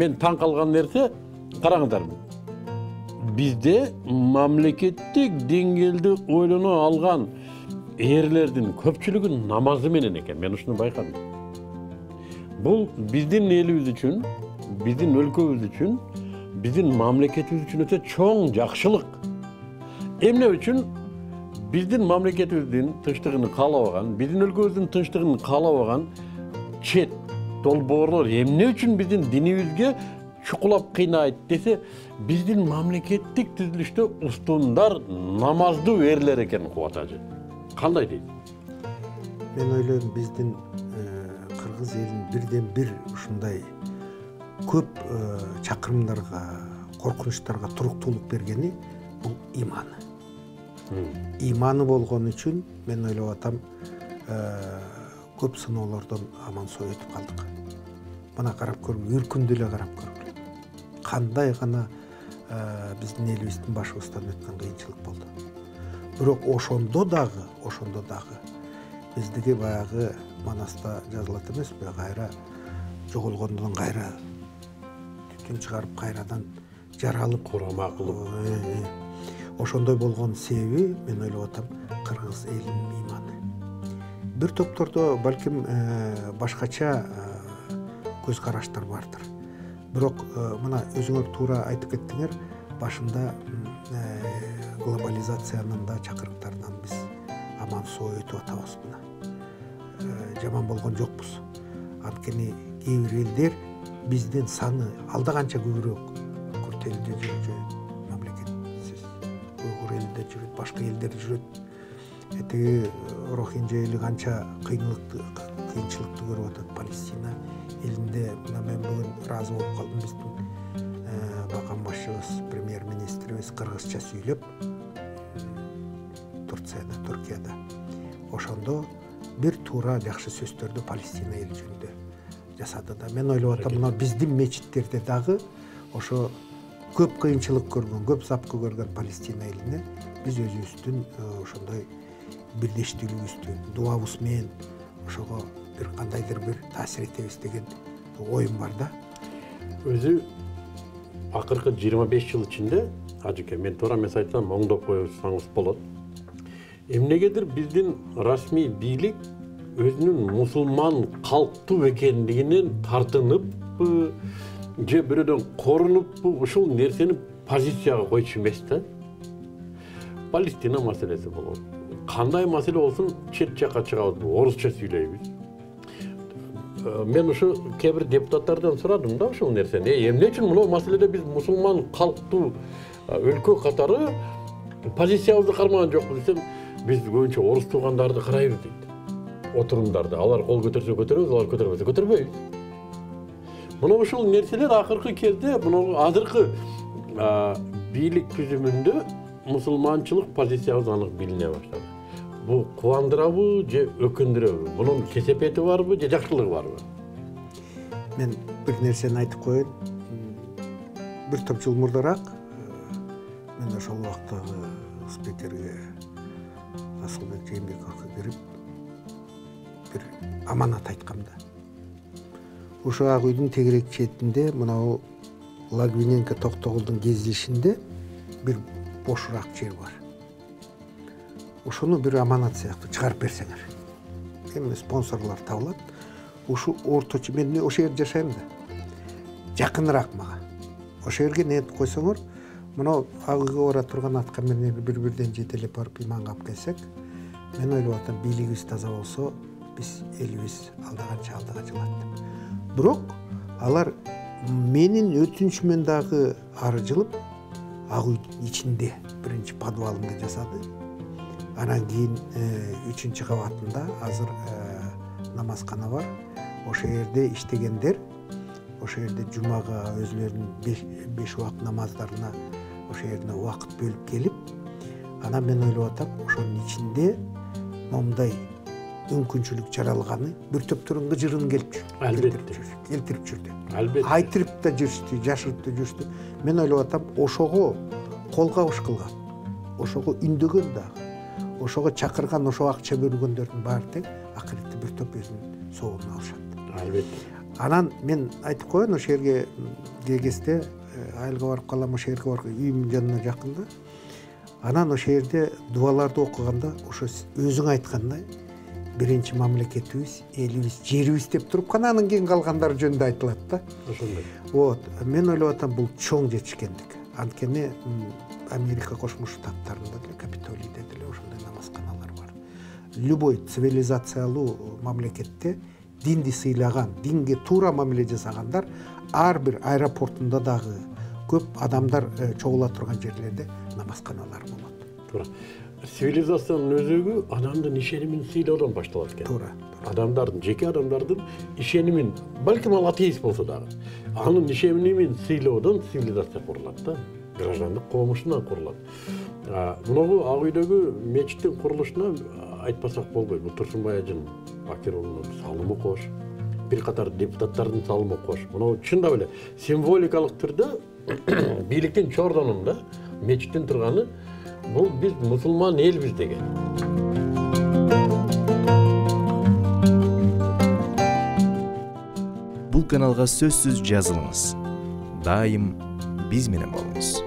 мен таң қалған нәрсе, қараңыздар. Бізде мемлекеттік деңгейде ойлана алған ерлердің көпчілігі намазы менен екен. Мен ушуну байқадым. Бұл біздің еліміз үшін, біздің өлкөбүз үшін, біздің мемлекетimiz үшін өте чоң жақшылық. Эмне үчүн біздің мемлекетимиздин тынчтыгын каалабаган, біздің өлкөбүздүн тынчтыгын каалабаган чет долбоорлор эмне үчүн біздің динибизге чукулап кыйнайт десе, біздің мемлекеттик түзүлүштө устундар намаздуу эрлер экен кубатажы. Кандай дейт? Мен ойлойм, биздин кыргыз элин бирден бир ушундай көп чакырымдарга, коркунучтарга туруктуулук бергени бул иманы. Иманы болгон үчүн мен ойлоп атам, көп сыноолордон аман-соо өтүп калдык. Мына карап көргүлө, үркүндү эле карап көргүлө. Кандай гана биздин элибиздин башыбыздан өткөн кыйынчылык болду. Бирок ошондо дагы биздики баягы Манаста жазылат эмеспи, кайра жоголгондон кайра түтүн чыгарып, кайрадан жаралып, курама кылып. Ошондой болгон себеби мен ойлоп атам, кыргыз элинин иманы. Бир топтордо балким башкача көз караштар бардыр. Бирок мына өзүңөр туура айтып кеттиңер, башында глобализациянын да чакырыктарынан биз аман-соо өтүп атабыз мына. Жаман болгон жокпуз. Анткени кээ бир элдер бизден саны алда канча көбүрөөк күрт элде жүрөт, мамлекетсиз уйгур элинде жүрөт, башка элдер жүрөт. Этиги Рохинжа эли канча кыйынчылыкты көрүп атат. Палестина элинде мен бүгүн ыраазы болуп калдым, биздин бакан башчыбыз, премьер-министрибиз кыргызча сүйлөп Туркияда. Ошондо бир туура жакшы сөздөрдү Палестина эли жөнүндө жасады да. Мен ойлоп атам, мына биздин мечиттерде дагы ошо көп кыйынчылык көргөн, көп запкы көргөн Палестина элине биз өзүбүздүн ошондой бирдештигибизди, дуабыз менен ошого бир кандайдыр бир таасир этебиз деген оюм бар да. Өзү акыркы 25 жыл ичинде, ажыке, мен туура эмес айтсам, оңдоп коюңуз болот. Эмнегедир биздин расмий бийлик өзүнүн мусулман калктуу экендигинен тартынып, же бирөөдөн корунуп, ушул нерсени позицияга койчу эмес да. Палестина маселеси болот. Кандай маселе болсун, чет жакка чыгабыз, орусча сүйлөйбүз. Мен ушу кээ бир депутаттардан сурадым да ушул нерсени. Эмне үчүн мына маселеде биз мусулман калктуу өлкө катары позициябызды кармаган жокпуз десем, биз көбүнчө орус туугандарды карайбыз дейт. Отурумдарды, алар кол көтөрсө көтөрөбүз, алар көтөрбөсө көтөрбөйбүз. Мына ушул нерселер акыркы кезде, мына азыркы бийлик түзүмүндө мусулманчылык позициябыз анык билине баштады. Бул кубандырабы же өкүндүрөбү? Мунун кесепети барбы же жакшылыгы барбы? Мен бир нерсени айтып коеюн. Бир топ жыл мурдараак мен ошол убактагы спикерге Асылбек Жээнбековго кирип бир аманат айткам да. Ошо ак үйдүн тегерек четинде мынау Лагвиненко Токтогулдун кезилишинде бир бошураак жер бар. Ошону бир аманат сыяктуу чыгарып берсеңер. Эми спонсорлор табылат. Ушу орточо, мен ошол жерде жашайм да. Жакыныраак мага. Ошол жерге не койсоңор, мына ак үйгө бара турган аткаминерди бир-бирден жетелеп барып иманга алып келсек, мен ойлоп атам, бийлигибиз таза болсо, биз элибиз алдыганча алдыга жылат. Бирок алар менин өтүнүчүмөн дагы ары жылып, ак үйдүн ичинде биринчи подвалымды жасады. Анан кийин 3-чү кабатында азыр намазкана бар. Ошол жерде иштегендер, ошол жерде жумага өзүлөрүнүн 5 убакыт намаздарына ошол жерде убакыт бөлүп келип, анан мен ойлоп атам, ошонун ичинде момундай мүмкүнчүлүк жаралганы бир топтун жырын келтирип жүрдү. Албетте. Айтырып да жүрүштү, жашырып да жүрүштү. Мен ойлоп атам, ошого кол кабыш кылган, ошого үндөгөн дагы, ошого чакырган, ошого акча бөлгөндөрдүн баары тең акыретте бир топ өзүнүн соогун алышат. Албетте. Анан мен айтып коеюн, ошол жерге кээ кезде айылга барып калам, ошол жерге барып үйүмдүн жанына жакында. Анан ошол жерде дубаларды окуганда ошо өзүң айткандай биринчи мамлекетибиз, элибиз, жерибиз деп туруп гана анан кийин калгандары жөнүндө айтылат да. Ошондой. Вот, мен ойлоп атам, бул чоң жетишкендик. Анткени Америка Кошмо Штаттарында деле, Капитолийде деле ошондой намазканалар бар. Любой цивилизациялуу мамлекетте динди сыйлаган, динге туура мамиле жасагандар ар бир аэропортунда дагы көп адамдар чогула турган жерлерде намазканалар болот. Туура. Цивилизациянын өзөгү адамдын ишенимин сыйлоодон башталат экен. Туура. Адамдардын, жеке адамдардын ишенимин, балким ал атеист болсо дагы, анын ишенимин сыйлоодон цивилизация курулат да, граждандык коомушунан курулат. Мынагу Ак үйдөгү мечиттин курулушуна айтпасак болбойт. Бул Турсунбай Ажын Акировнун салымы кош, бир катар депутаттардын салымы кош. Мынау чындап эле символикалык түрдө бийликтин чордонунда мечиттин турганы бул биз мусулман элбиз деген. Бул каналга сөзсүз жазылыңыз. Дайым биз менен болуңуз.